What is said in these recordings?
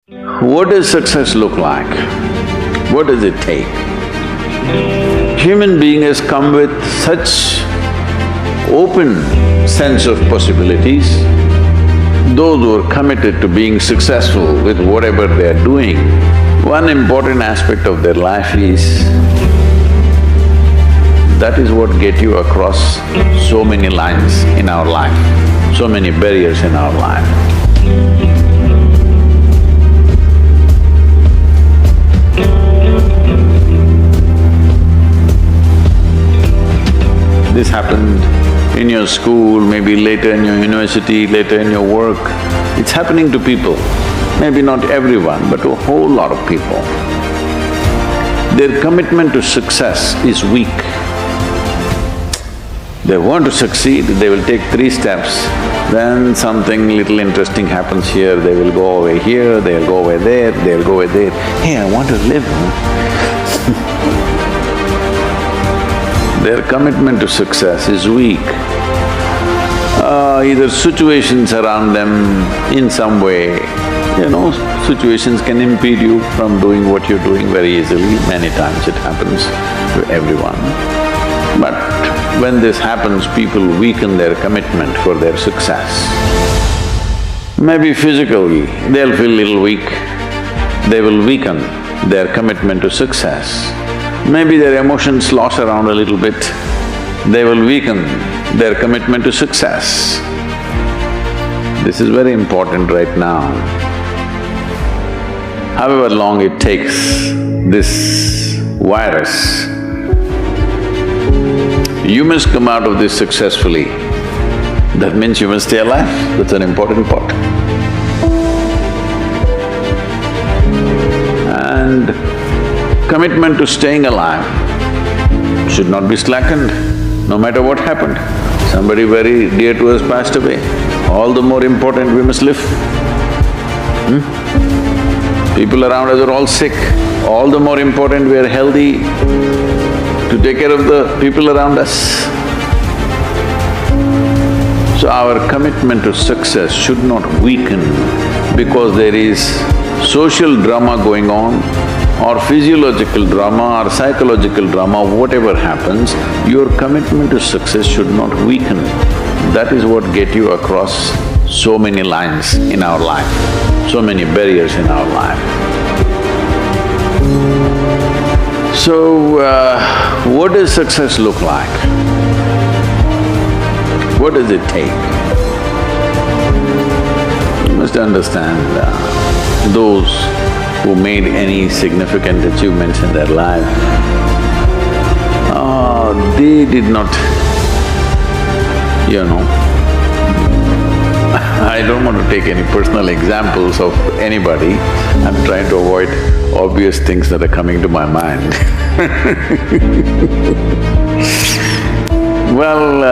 What does success look like? What does it take? Human being has come with such open sense of possibilities. Those who are committed to being successful with whatever they are doing, one important aspect of their life is that is what get you across so many lines in our life, so many barriers in our life. This happened in your school, maybe later in your university, later in your work. It's happening to people, maybe not everyone, but to a whole lot of people. Their commitment to success is weak. They want to succeed, they will take 3 steps, then something little interesting happens here, they will go away here, they'll go away there, they'll go away there. Hey, I want to live, Their commitment to success is weak. Either situations around them in some way, situations can impede you from doing what you're doing very easily. Many times it happens to everyone. But when this happens, people weaken their commitment for their success. Maybe physically, they'll feel little weak, they will weaken their commitment to success. Maybe their emotions slosh around a little bit, they will weaken their commitment to success. This is very important right now. However long it takes, this virus, you must come out of this successfully. That means you must stay alive, that's an important part. And commitment to staying alive should not be slackened, no matter what happened. Somebody very dear to us passed away, all the more important we must live. People around us are all sick, all the more important we are healthy to take care of the people around us. So our commitment to success should not weaken because there is social drama going on, or physiological drama or psychological drama, whatever happens, your commitment to success should not weaken. That is what get you across so many lines in our life, so many barriers in our life. So, what does success look like? What does it take? You must understand, those who made any significant achievements in their life, they did not, I don't want to take any personal examples of anybody, I'm trying to avoid obvious things that are coming to my mind. Well,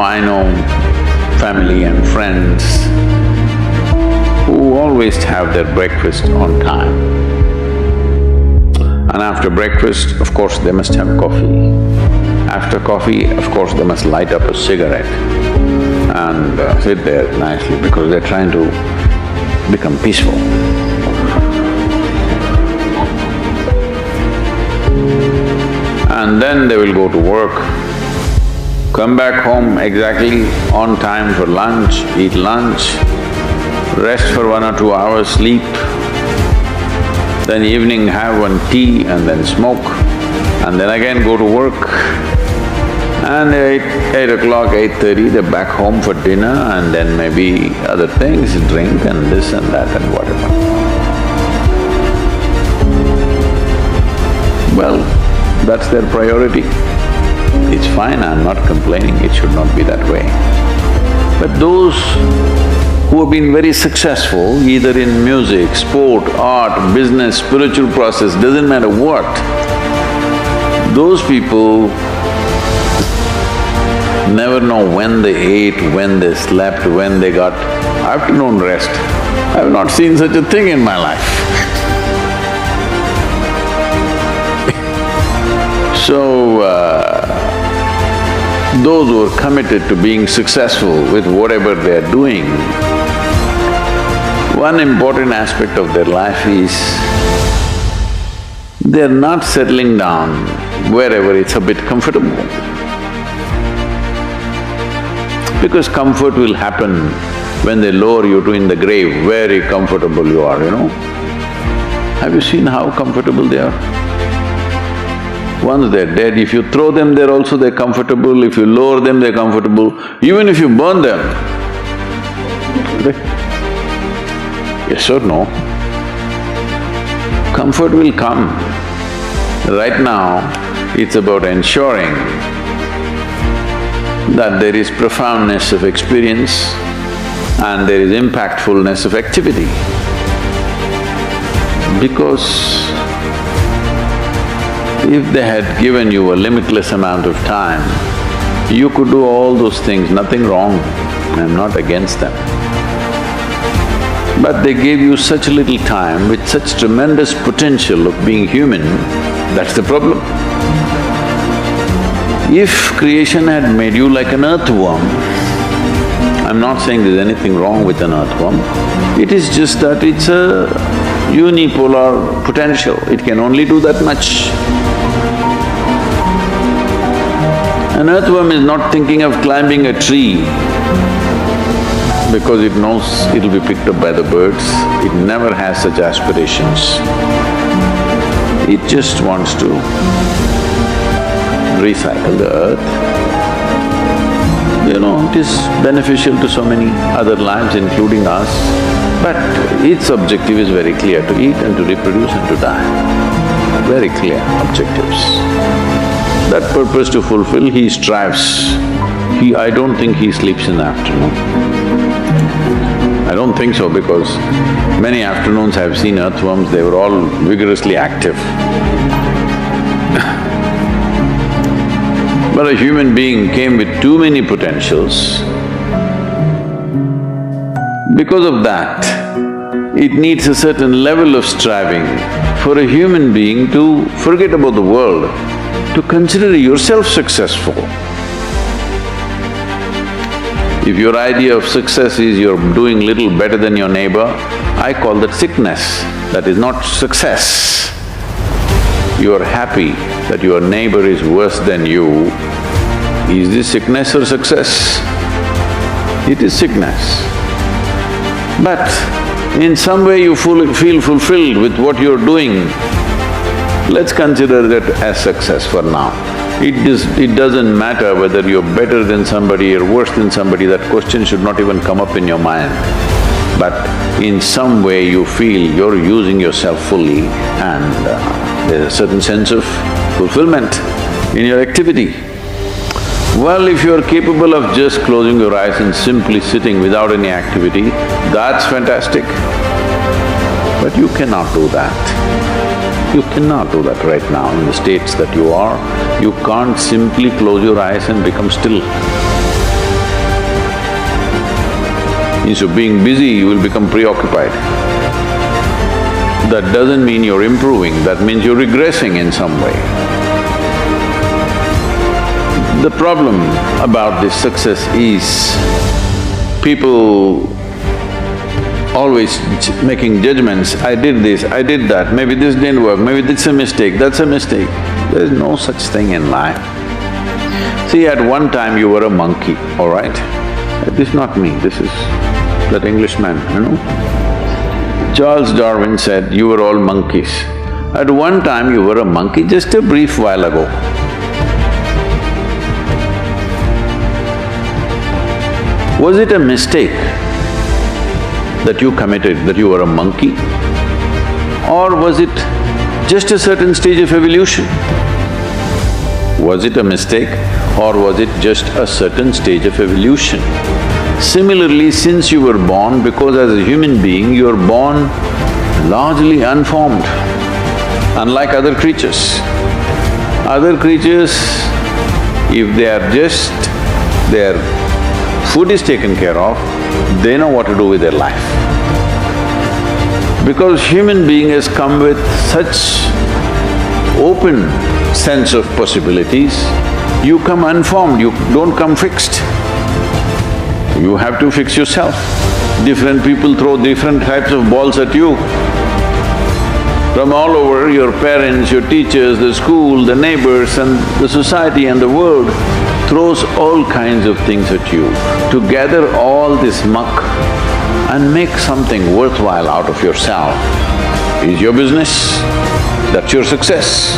I know family and friends who always have their breakfast on time. And after breakfast, of course, they must have coffee. After coffee, of course, they must light up a cigarette and sit there nicely because they're trying to become peaceful. And then they will go to work, come back home exactly on time for lunch, eat lunch, rest for 1 or 2 hours, sleep, then evening have one tea and then smoke, and then again go to work. And 8 o'clock, 8:30, they're back home for dinner and then maybe other things, drink and this and that and whatever. Well, that's their priority. It's fine, I'm not complaining, it should not be that way. But those who have been very successful, either in music, sport, art, business, spiritual process, doesn't matter what, those people never know when they ate, when they slept, when they got afternoon rest. I have not seen such a thing in my life. So, those who are committed to being successful with whatever they are doing, one important aspect of their life is they're not settling down wherever it's a bit comfortable. Because comfort will happen when they lower you to in the grave, very comfortable you are, you know. Have you seen how comfortable they are? Once they're dead, if you throw them there also they're comfortable, if you lower them they're comfortable, even if you burn them. Yes or no? Comfort will come. Right now, it's about ensuring that there is profoundness of experience and there is impactfulness of activity. Because if they had given you a limitless amount of time, you could do all those things, nothing wrong, I'm not against them. But they gave you such little time with such tremendous potential of being human, that's the problem. If creation had made you like an earthworm, I'm not saying there's anything wrong with an earthworm, it is just that it's a unipolar potential, it can only do that much. An earthworm is not thinking of climbing a tree because it knows it'll be picked up by the birds, it never has such aspirations. It just wants to recycle the earth. You know, it is beneficial to so many other lives including us, but its objective is very clear, to eat and to reproduce and to die. Very clear objectives. That purpose to fulfill, he strives. I don't think he sleeps in the afternoon. I don't think so because many afternoons I've seen earthworms, they were all vigorously active. But a human being came with too many potentials. Because of that, it needs a certain level of striving for a human being to forget about the world, to consider yourself successful. If your idea of success is you're doing little better than your neighbor, I call that sickness, that is not success. You are happy that your neighbor is worse than you. Is this sickness or success? It is sickness. But in some way you feel fulfilled with what you're doing, let's consider that as success for now. It doesn't matter whether you're better than somebody or worse than somebody, that question should not even come up in your mind. But in some way you feel you're using yourself fully and there's a certain sense of fulfillment in your activity. Well, if you're capable of just closing your eyes and simply sitting without any activity, that's fantastic. But you cannot do that. You cannot do that right now in the states that you are. You can't simply close your eyes and become still. Instead of being busy, you will become preoccupied. That doesn't mean you're improving, that means you're regressing in some way. The problem about this success is people always making judgments, I did this, I did that, maybe this didn't work, maybe this is a mistake, that's a mistake. There's no such thing in life. See, at one time you were a monkey, all right? This is not me, this is that Englishman, you know? Charles Darwin said, you were all monkeys. At one time you were a monkey, just a brief while ago. Was it a mistake that you committed, that you were a monkey? Or was it just a certain stage of evolution? Was it a mistake or was it just a certain stage of evolution? Similarly, since you were born, because as a human being you are born largely unformed, unlike other creatures. Other creatures, if they are just… their food is taken care of, they know what to do with their life. Because human being has come with such open sense of possibilities, you come unformed, you don't come fixed. You have to fix yourself. Different people throw different types of balls at you. From all over, your parents, your teachers, the school, the neighbors and the society and the world throws all kinds of things at you. To gather all this muck and make something worthwhile out of yourself is your business, that's your success.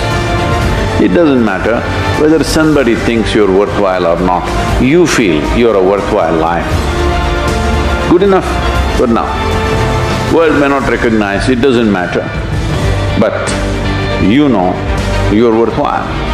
It doesn't matter whether somebody thinks you're worthwhile or not, you feel you're a worthwhile life. Good enough for now. World may not recognize, it doesn't matter, but you know you're worthwhile.